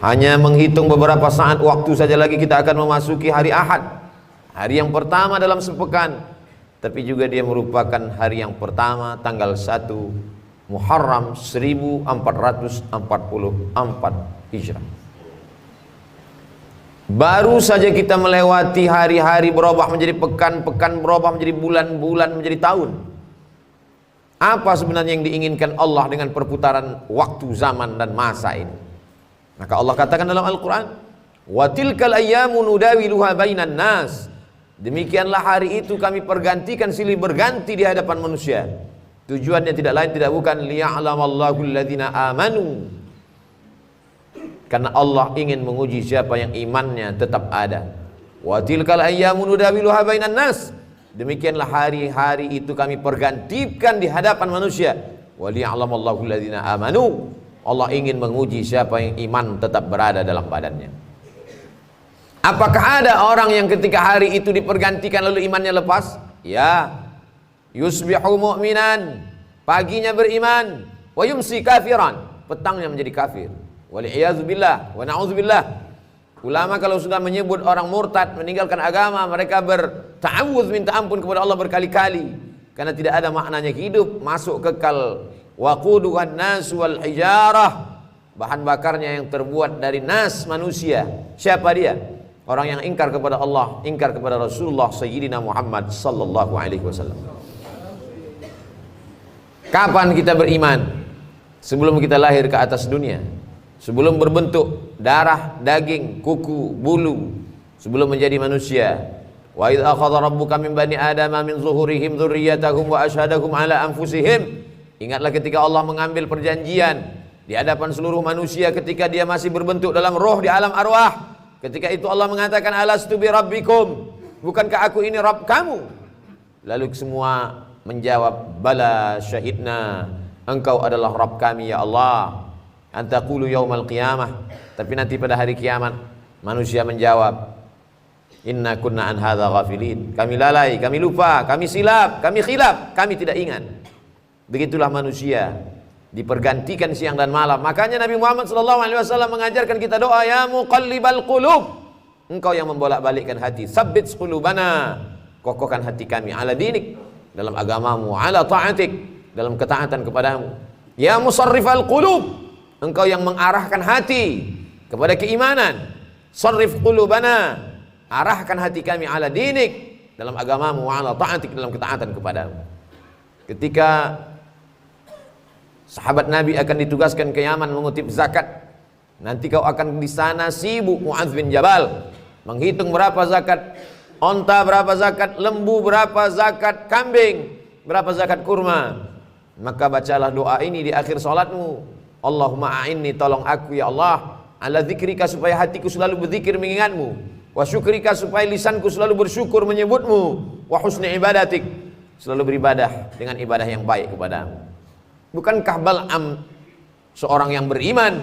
Hanya menghitung beberapa saat waktu saja lagi kita akan memasuki hari Ahad, hari yang pertama dalam sepekan. Tapi juga dia merupakan hari yang pertama tanggal 1 Muharram 1444 Hijrah. Baru saja kita melewati hari-hari berubah menjadi pekan, pekan berubah menjadi bulan, bulan menjadi tahun. Apa sebenarnya yang diinginkan Allah dengan perputaran waktu, zaman dan masa ini? Maka Allah katakan dalam Al-Quran, wa tilkal ayyamu nudawiluha bainan nas. Demikianlah hari itu kami pergantikan silih berganti di hadapan manusia. Tujuannya tidak lain tidak bukan liya'lamallahu alladhina amanu, karena Allah ingin menguji siapa yang imannya tetap ada. Wa tilkal ayyamu nudawiluha bainan nas. Demikianlah hari-hari itu kami pergantikan di hadapan manusia. Wa liya'lamallahu alladhina amanu. Allah ingin menguji siapa yang iman tetap berada dalam badannya. Apakah ada orang yang ketika hari itu dipergantikan lalu imannya lepas? Ya. Yusbihu mu'minan, paginya beriman, wa yumsi kafiran, petangnya menjadi kafir. Wal'iyadzubillah wa na'udzubillah. Ulama kalau sudah menyebut orang murtad meninggalkan agama, mereka berta'awudz minta ampun kepada Allah berkali-kali, karena tidak ada maknanya hidup, masuk kekal. Waquduhan nas wal hijarah, bahan bakarnya yang terbuat dari nas, manusia. Siapa dia? Orang yang ingkar kepada Allah, ingkar kepada Rasulullah Sayyidina Muhammad sallallahu alaihi wasallam. Kapan kita beriman? Sebelum kita lahir ke atas dunia, sebelum berbentuk darah, daging, kuku, bulu, sebelum menjadi manusia. Wa idz akhadha rabbuka min bani adama min zuhurihim dzurriyyatahum wa asyhadahum ala anfusihim. Ingatlah ketika Allah mengambil perjanjian di hadapan seluruh manusia ketika dia masih berbentuk dalam roh di alam arwah. Ketika itu Allah mengatakan alastu bi rabbikum, bukankah aku ini Rabb kamu? Lalu semua menjawab bala syahidna, engkau adalah Rabb kami ya Allah. Antaqulu yaumal qiyamah, tapi nanti pada hari kiamat manusia menjawab inna kunna an hadza ghafilin, kami lalai, kami lupa, kami silap, kami khilaf, kami tidak ingat. Begitulah manusia dipergantikan siang dan malam. Makanya Nabi Muhammad SAW mengajarkan kita doa, ya muqallibal qulub, engkau yang membolak-balikkan hati, tsabbit qulubana, kokohkan hati kami ala dinik, dalam agamamu, ala ta'atik, dalam ketaatan kepadamu. Ya musarrifal qulub, engkau yang mengarahkan hati kepada keimanan, sarrif qulubana, arahkan hati kami ala dinik, dalam agamamu, ala ta'atik, dalam ketaatan kepadamu. Ketika sahabat Nabi akan ditugaskan ke Yaman mengutip zakat, nanti kau akan di sana sibuk Mu'adz bin Jabal menghitung berapa zakat onta, berapa zakat lembu, berapa zakat kambing, berapa zakat kurma. Maka bacalah doa ini di akhir salatmu, Allahumma a'inni, tolong aku ya Allah, ala dzikrika, supaya hatiku selalu berzikir mengingatmu, wa syukrika, supaya lisanku selalu bersyukur menyebutmu, wa husni ibadatik, selalu beribadah dengan ibadah yang baik kepadamu. Bukankah Bal'am seorang yang beriman?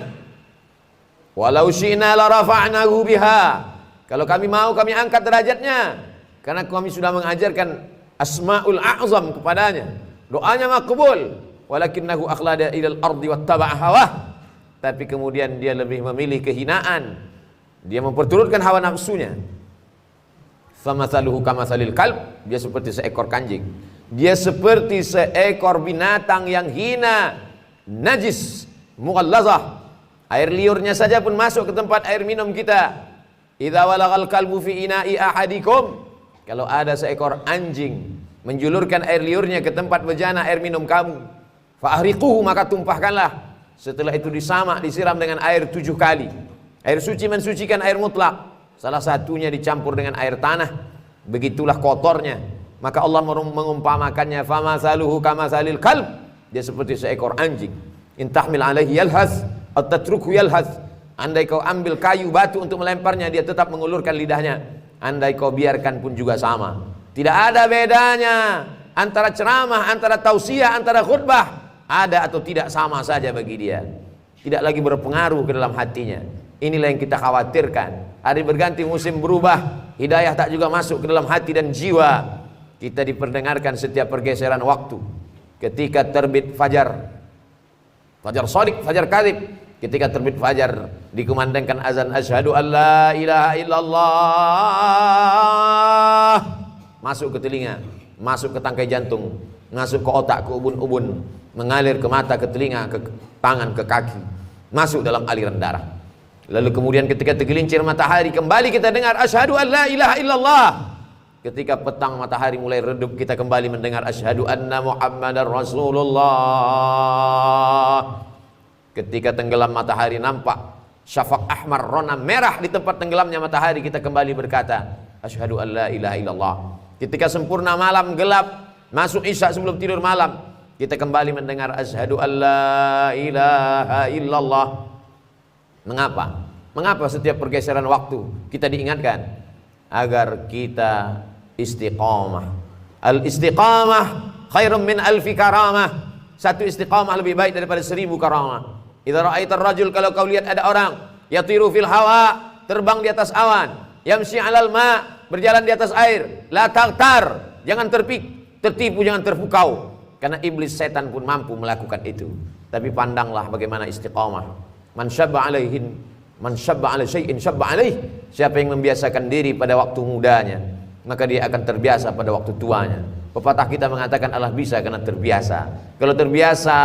Walau syi'na la rafa'nahu biha, kalau kami mau kami angkat derajatnya, karena kami sudah mengajarkan asmaul a'zam kepadanya, doanya makbul. Walakinnahu akhlada ilal ardi wattaba'a hawah, tapi kemudian dia lebih memilih kehinaan, dia memperturutkan hawa nafsunya. Famathaluhu kamathalil kalb, dia seperti seekor kanjing, dia seperti seekor binatang yang hina, najis, mughallazah. Air liurnya saja pun masuk ke tempat air minum kita. Idza walagal kalbu fi ina'i ahadikum, kalau ada seekor anjing menjulurkan air liurnya ke tempat bejana air minum kamu, fa ahriquhu, maka tumpahkanlah. Setelah itu disamak, disiram dengan air 7 kali. Air suci mensucikan air mutlak, salah satunya dicampur dengan air tanah, begitulah kotornya. Maka Allah mengumpamakannya, famathaluhu kamathalil kalb, dia seperti seekor anjing. In tahmil alaihi yalhas aw tatruku yalhas, andai kau ambil kayu batu untuk melemparnya, dia tetap mengulurkan lidahnya. Andai kau biarkan pun juga sama. Tidak ada bedanya antara ceramah, antara tausiah, antara khutbah, ada atau tidak sama saja bagi dia. Tidak lagi berpengaruh ke dalam hatinya. Inilah yang kita khawatirkan. Hari berganti, musim berubah, hidayah tak juga masuk ke dalam hati dan jiwa. Kita diperdengarkan setiap pergeseran waktu. Ketika terbit fajar, fajar shadiq, fajar kadhib, ketika terbit fajar dikumandangkan azan asyhadu an la ilaha illallah, masuk ke telinga, masuk ke tangkai jantung, masuk ke otak, ke ubun-ubun, mengalir ke mata, ke telinga, ke tangan, ke kaki, masuk dalam aliran darah. Lalu kemudian ketika tergelincir matahari, kembali kita dengar asyhadu an la ilaha illallah. Ketika petang matahari mulai redup, kita kembali mendengar asyhadu anna muhammadar rasulullah. Ketika tenggelam matahari nampak syafaq ahmar rona merah di tempat tenggelamnya matahari, kita kembali berkata asyhadu an la ilaha illallah. Ketika sempurna malam gelap, masuk isya sebelum tidur malam, kita kembali mendengar asyhadu an la ilaha illallah. Mengapa? Mengapa setiap pergeseran waktu kita diingatkan? Agar kita istiqamah. Al istiqamah khairum min alfi karamah. Satu istiqamah lebih baik daripada 1000 karamah. Idza ra'aitar rajul, kalau kau lihat ada orang yatiru fil hawa, terbang di atas awan, yamshi 'alal ma, berjalan di atas air, la taghtar, jangan tertipu, jangan terpukau, karena iblis setan pun mampu melakukan itu. Tapi pandanglah bagaimana istiqamah. Man syabba 'alaihin, man syabba 'ala syai'in syabba 'alaih. Siapa yang membiasakan diri pada waktu mudanya, maka dia akan terbiasa pada waktu tuanya. Pepatah kita mengatakan Allah bisa karena terbiasa. Kalau terbiasa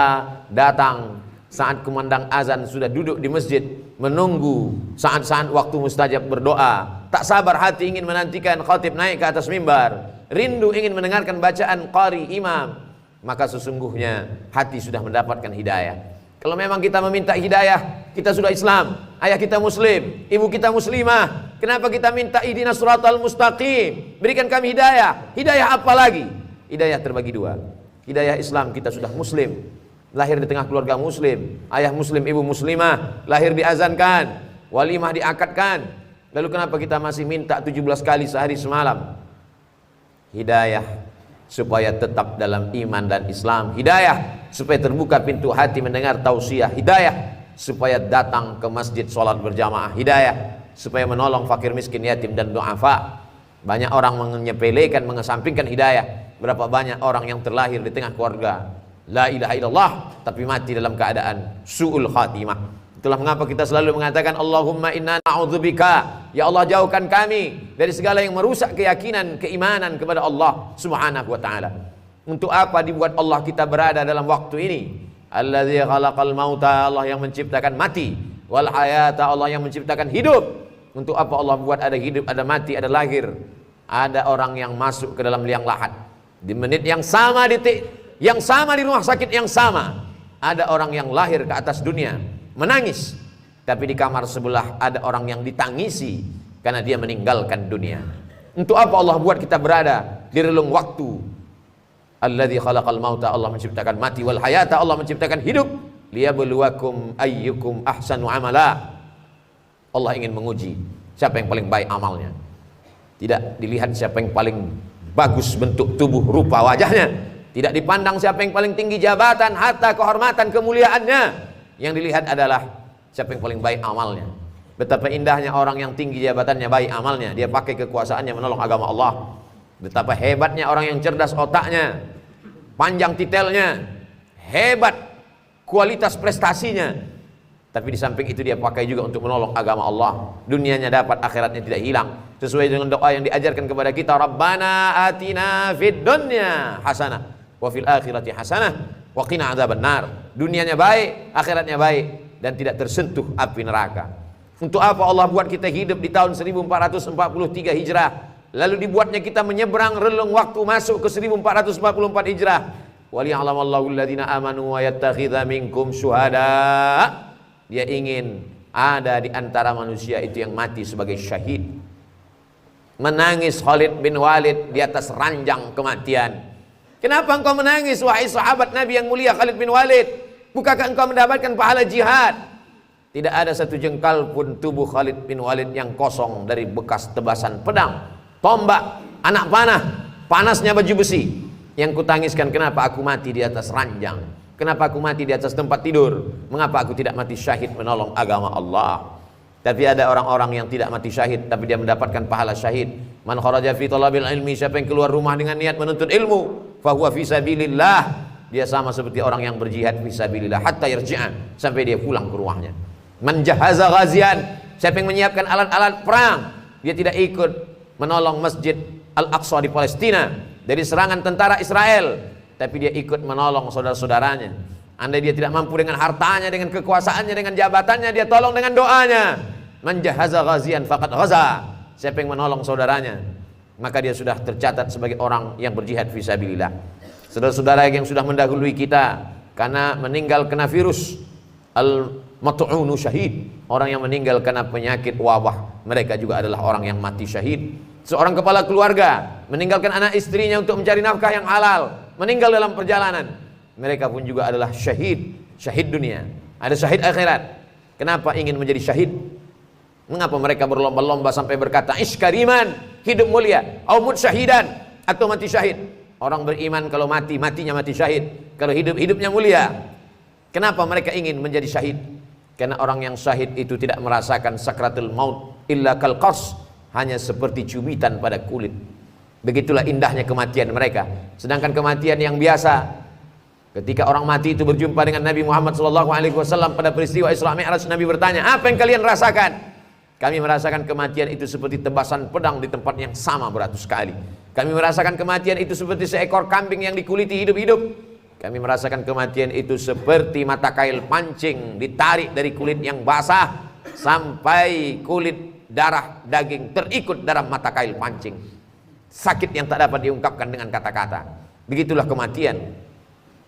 datang saat kumandang azan, sudah duduk di masjid menunggu saat-saat waktu mustajab berdoa, tak sabar hati ingin menantikan khatib naik ke atas mimbar, rindu ingin mendengarkan bacaan qari imam, maka sesungguhnya hati sudah mendapatkan hidayah. Kalau memang kita meminta hidayah, kita sudah Islam, ayah kita muslim, ibu kita muslimah, kenapa kita minta ihdinas siratal mustaqim, berikan kami hidayah? Hidayah apa lagi? Hidayah terbagi dua. Hidayah Islam, kita sudah muslim, lahir di tengah keluarga muslim, ayah muslim, ibu muslimah, lahir diazankan, walimah diakadkan. Lalu kenapa kita masih minta 17 kali sehari semalam? Hidayah supaya tetap dalam iman dan Islam, hidayah supaya terbuka pintu hati mendengar tausiah, hidayah supaya datang ke masjid sholat berjamaah, hidayah supaya menolong fakir miskin yatim dan du'afa. Banyak orang menyepelekan, mengesampingkan hidayah. Berapa banyak orang yang terlahir di tengah keluarga la ilaha illallah tapi mati dalam keadaan su'ul khatimah. Itulah mengapa kita selalu mengatakan Allahumma inna na'udzubika, ya Allah jauhkan kami dari segala yang merusak keyakinan, keimanan kepada Allah subhanahu wa ta'ala. Untuk apa dibuat Allah kita berada dalam waktu ini? Alladzi khalaqal mauta, Allah yang menciptakan mati, wal hayata, Allah yang menciptakan hidup. Untuk apa Allah buat ada hidup, ada mati, ada lahir, ada orang yang masuk ke dalam liang lahat di menit yang sama, detik yang sama, di rumah sakit yang sama, ada orang yang lahir ke atas dunia menangis, tapi di kamar sebelah ada orang yang ditangisi karena dia meninggalkan dunia. Untuk apa Allah buat kita berada di relung waktu? Alladzi khalaqal mauta, Allah menciptakan mati, wal hayata, Allah menciptakan hidup, liyabluwakum ayyukum ahsanu amala. Allah ingin menguji siapa yang paling baik amalnya. Tidak dilihat siapa yang paling bagus bentuk tubuh, rupa wajahnya. Tidak dipandang siapa yang paling tinggi jabatan, harta, kehormatan, kemuliaannya. Yang dilihat adalah siapa yang paling baik amalnya. Betapa indahnya orang yang tinggi jabatannya, baik amalnya, dia pakai kekuasaannya menolong agama Allah. Betapa hebatnya orang yang cerdas otaknya, panjang titelnya, hebat kualitas prestasinya, tapi di samping itu dia pakai juga untuk menolong agama Allah. Dunianya dapat, akhiratnya tidak hilang. Sesuai dengan doa yang diajarkan kepada kita, Rabbana atina fid dunya hasanah wa fil akhirati hasanah wa qina adzabannar. Dunianya baik, akhiratnya baik, dan tidak tersentuh api neraka. Untuk apa Allah buat kita hidup di tahun 1443 Hijrah, lalu dibuatnya kita menyeberang relung waktu masuk ke 1444 Hijrah. Waliya'lamallahu alladhina amanu wa yattakhidha minkum syuhada. Dia ingin ada di antara manusia itu yang mati sebagai syahid. Menangis Khalid bin Walid di atas ranjang kematian. Kenapa engkau menangis wahai sahabat Nabi yang mulia Khalid bin Walid? Bukankah engkau mendapatkan pahala jihad? Tidak ada satu jengkal pun tubuh Khalid bin Walid yang kosong dari bekas tebasan pedang, tombak, anak panah, panasnya baju besi. Yang kutangiskan, kenapa aku mati di atas ranjang? Kenapa aku mati di atas tempat tidur? Mengapa aku tidak mati syahid menolong agama Allah? Tapi ada orang-orang yang tidak mati syahid, tapi dia mendapatkan pahala syahid. Man kharaja fi talabil ilmi, siapa yang keluar rumah dengan niat menuntut ilmu, fahuwa fi sabilillah, dia sama seperti orang yang berjihad fisabilillah hatta yarji'a, sampai dia pulang ke rumahnya. Man jahaza ghazian, siapa yang menyiapkan alat-alat perang, dia tidak ikut menolong Masjid Al-Aqsa di Palestina dari serangan tentara Israel, tapi dia ikut menolong saudara-saudaranya. Andai dia tidak mampu dengan hartanya, dengan kekuasaannya, dengan jabatannya, dia tolong dengan doanya. Man jahaza ghazian faqad ghaza, siapa yang menolong saudaranya, maka dia sudah tercatat sebagai orang yang berjihad fisabilillah. Saudara-saudara yang sudah mendahului kita karena meninggal kena virus, al-mat'unu syahid, orang yang meninggal karena penyakit wabah, mereka juga adalah orang yang mati syahid. Seorang kepala keluarga meninggalkan anak istrinya untuk mencari nafkah yang halal, meninggal dalam perjalanan, mereka pun juga adalah syahid. Syahid dunia, ada syahid akhirat. Kenapa ingin menjadi syahid? Mengapa mereka berlomba-lomba sampai berkata iskariman, hidup mulia, au mut syahidan, atau mati syahid? Orang beriman kalau mati, matinya mati syahid. Kalau hidup, hidupnya mulia. Kenapa mereka ingin menjadi syahid? Karena orang yang syahid itu tidak merasakan sakratul maut illa kal qars, hanya seperti cubitan pada kulit. Begitulah indahnya kematian mereka. Sedangkan kematian yang biasa, ketika orang mati itu berjumpa dengan Nabi Muhammad SAW pada peristiwa Isra Mi'raj, Nabi bertanya, apa yang kalian rasakan? Kami merasakan kematian itu seperti tebasan pedang di tempat yang sama beratus kali. Kami merasakan kematian itu seperti seekor kambing yang dikuliti hidup-hidup. Kami merasakan kematian itu seperti mata kail pancing ditarik dari kulit yang basah sampai kulit, darah, daging terikut dalam mata kail pancing. Sakit yang tak dapat diungkapkan dengan kata-kata. Begitulah kematian.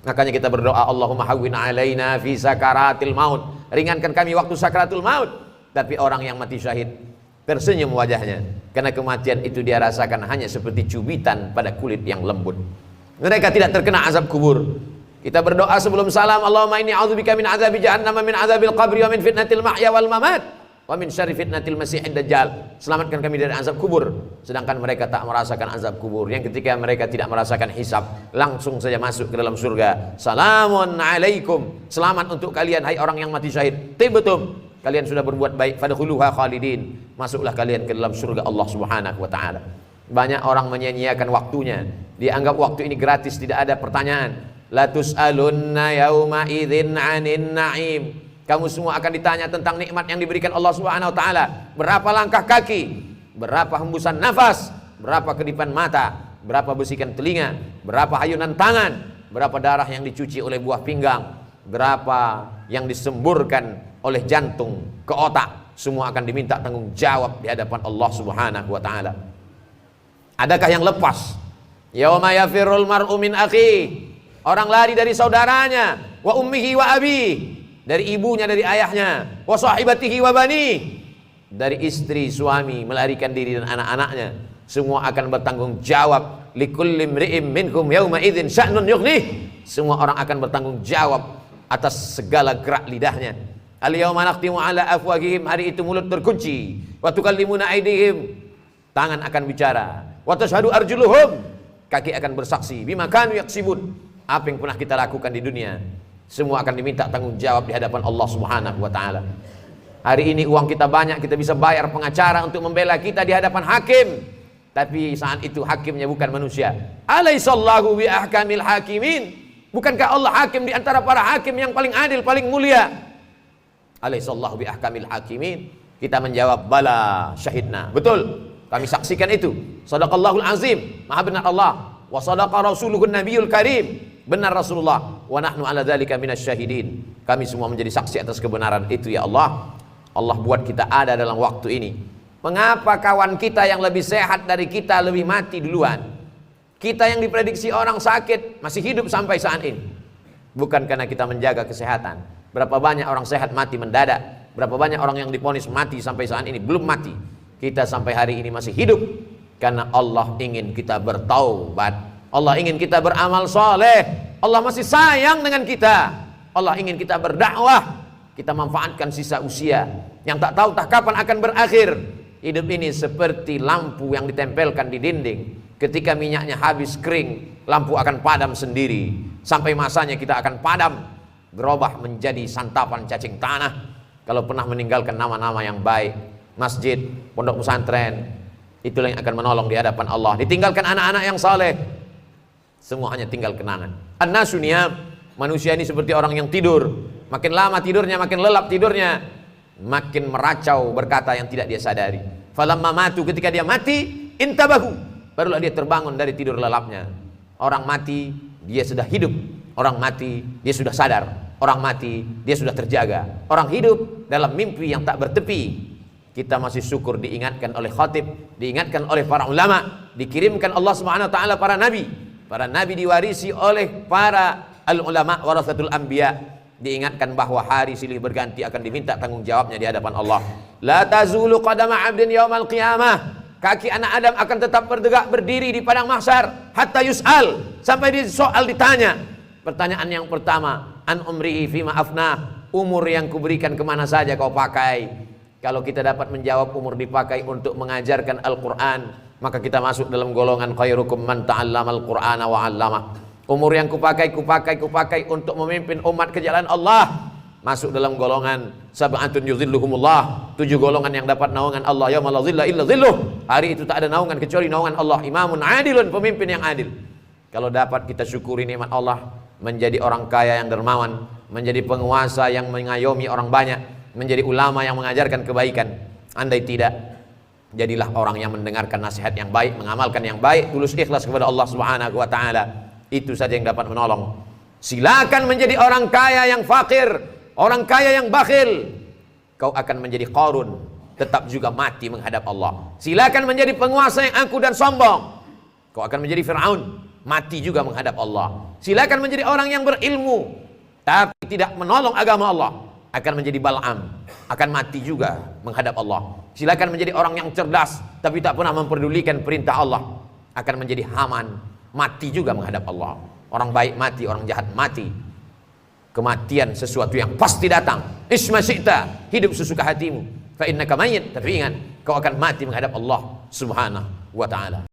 Makanya kita berdoa, Allahumma hawwin alaina fi sakaratil maut, ringankan kami waktu sakaratul maut. Tapi orang yang mati syahid tersenyum wajahnya, karena kematian itu dia rasakan hanya seperti cubitan pada kulit yang lembut. Mereka tidak terkena azab kubur. Kita berdoa sebelum salam, Allahumma inni a'udzubika min azabi jahannam, min azabil qabri, wa min fitnatil mahya wal mamat, wa min syarri fitnatil masiihid dajjal. Selamatkan kami dari azab kubur. Sedangkan mereka tak merasakan azab kubur, yang ketika mereka tidak merasakan hisab, langsung saja masuk ke dalam surga. Salamun alaikum, selamat untuk kalian hai orang yang mati syahid, tibtum, kalian sudah berbuat baik, fadkhuluha khalidin, masuklah kalian ke dalam surga Allah Subhanahu wa taala. Banyak orang menyia-nyiakan waktunya, dianggap waktu ini gratis, tidak ada pertanyaan. La tus'alunna yauma idzin 'anin na'im. Kamu semua akan ditanya tentang nikmat yang diberikan Allah Subhanahu wa taala. Berapa langkah kaki, berapa hembusan nafas, berapa kedipan mata, berapa bisikan telinga, berapa ayunan tangan, berapa darah yang dicuci oleh buah pinggang, berapa yang disemburkan oleh jantung ke otak, semua akan diminta tanggung jawab di hadapan Allah Subhanahu wa taala. Adakah yang lepas? Yauma yafirrul mar'u min akhi, orang lari dari saudaranya, wa ummihi wa abi, dari ibunya, dari ayahnya, wa sahibatihi wa bani, dari istri, suami, melarikan diri dan anak-anaknya. Semua akan bertanggung jawab. Likulli imri'in minkum yauma idzin sya'nun yughnih, semua orang akan bertanggung jawab atas segala gerak lidahnya. Al-yawma nakhtimu ala afwahihim, hari itu mulut terkunci, wa tukallimuna aydihim, tangan akan bicara, wa tashhadu arjuluhum, kaki akan bersaksi, bima kanu yaksibun, apa yang pernah kita lakukan di dunia, semua akan diminta tanggung jawab di hadapan Allah Subhanahu wa taala. Hari ini uang kita banyak, kita bisa bayar pengacara untuk membela kita di hadapan hakim, tapi saat itu hakimnya bukan manusia. Alaihissallahu bi ahkamil hakimin, bukankah Allah hakim di antara para hakim yang paling adil, paling mulia? Alaihissallahu bi ahkamil hakimin. Kita menjawab, bala syahidna, betul, kami saksikan itu. Shadaqallahul azim, maha benar Allah, wa sadaqa rasuluhun nabiyul karim, benar Rasulullah, wa nahnu ala dzalika minasyahidin, kami semua menjadi saksi atas kebenaran itu ya Allah. Allah buat kita ada dalam waktu ini. Mengapa kawan kita yang lebih sehat dari kita lebih mati duluan? Kita yang diprediksi orang sakit masih hidup sampai saat ini. Bukan karena kita menjaga kesehatan. Berapa banyak orang sehat mati mendadak, berapa banyak orang yang divonis mati sampai saat ini belum mati. Kita sampai hari ini masih hidup karena Allah ingin kita bertaubat, Allah ingin kita beramal soleh, Allah masih sayang dengan kita, Allah ingin kita berdakwah. Kita manfaatkan sisa usia yang tak tahu tak kapan akan berakhir. Hidup ini seperti lampu yang ditempelkan di dinding, ketika minyaknya habis kering, lampu akan padam sendiri. Sampai masanya kita akan padam, berubah menjadi santapan cacing tanah. Kalau pernah meninggalkan nama-nama yang baik, masjid, pondok pesantren, itulah yang akan menolong di hadapan Allah. Ditinggalkan anak-anak yang saleh, Semua hanya tinggal kenangan. An-nasu niyam, manusia ini seperti orang yang tidur. Makin lama tidurnya, makin lelap tidurnya, makin meracau berkata yang tidak dia sadari. Falamma matu, ketika dia mati, intabahu, barulah dia terbangun dari tidur lelapnya. Orang mati, dia sudah hidup. Orang mati, dia sudah sadar. Orang mati, dia sudah terjaga. Orang hidup dalam mimpi yang tak bertepi. Kita masih syukur diingatkan oleh khatib, diingatkan oleh para ulama, dikirimkan Allah Subhanahu wa taala para nabi. Para nabi diwarisi oleh para al-ulama warasatul anbiya, diingatkan bahwa hari silih berganti akan diminta tanggung jawabnya di hadapan Allah. La tazulu qadama 'abdin yaumal qiyamah. Kaki anak Adam akan tetap berdiri di padang mahsyar hatta yus'al, sampai disoal, ditanya. Pertanyaan yang pertama, an umrihi fima afnah, umur yang kuberikan kemana saja kau pakai? Kalau kita dapat menjawab umur dipakai untuk mengajarkan Al-Quran, maka kita masuk dalam golongan khairukum man ta'allama al-Qur'ana wa 'allamah. Umur yang kupakai untuk memimpin umat ke jalan Allah, masuk dalam golongan sab'atun yuzilluhumullah, 7 golongan yang dapat naungan Allah yauma la zilla illa zilluh. Hari itu tak ada naungan kecuali naungan Allah. Imamun adilun, pemimpin yang adil. Kalau dapat kita syukuri nikmat Allah, menjadi orang kaya yang dermawan, menjadi penguasa yang mengayomi orang banyak, menjadi ulama yang mengajarkan kebaikan. Andai tidak, jadilah orang yang mendengarkan nasihat yang baik, mengamalkan yang baik, tulus ikhlas kepada Allah Subhanahu wa taala. Itu saja yang dapat menolong. Silakan menjadi orang kaya yang fakir, orang kaya yang bakhil. Kau akan menjadi Qarun, tetap juga mati menghadap Allah. Silakan menjadi penguasa yang angkuh dan sombong. Kau akan menjadi Fir'aun, mati juga menghadap Allah. Silakan menjadi orang yang berilmu, tapi tidak menolong agama Allah, akan menjadi Bal'am, akan mati juga menghadap Allah. Silakan menjadi orang yang cerdas, tapi tak pernah memperdulikan perintah Allah, akan menjadi Haman, mati juga menghadap Allah. Orang baik mati, orang jahat mati. Kematian sesuatu yang pasti datang. Isma syi'ta, hidup sesuka hatimu. Fa innaka mayyit, tapi ingat, kau akan mati menghadap Allah Subhanahu wa taala.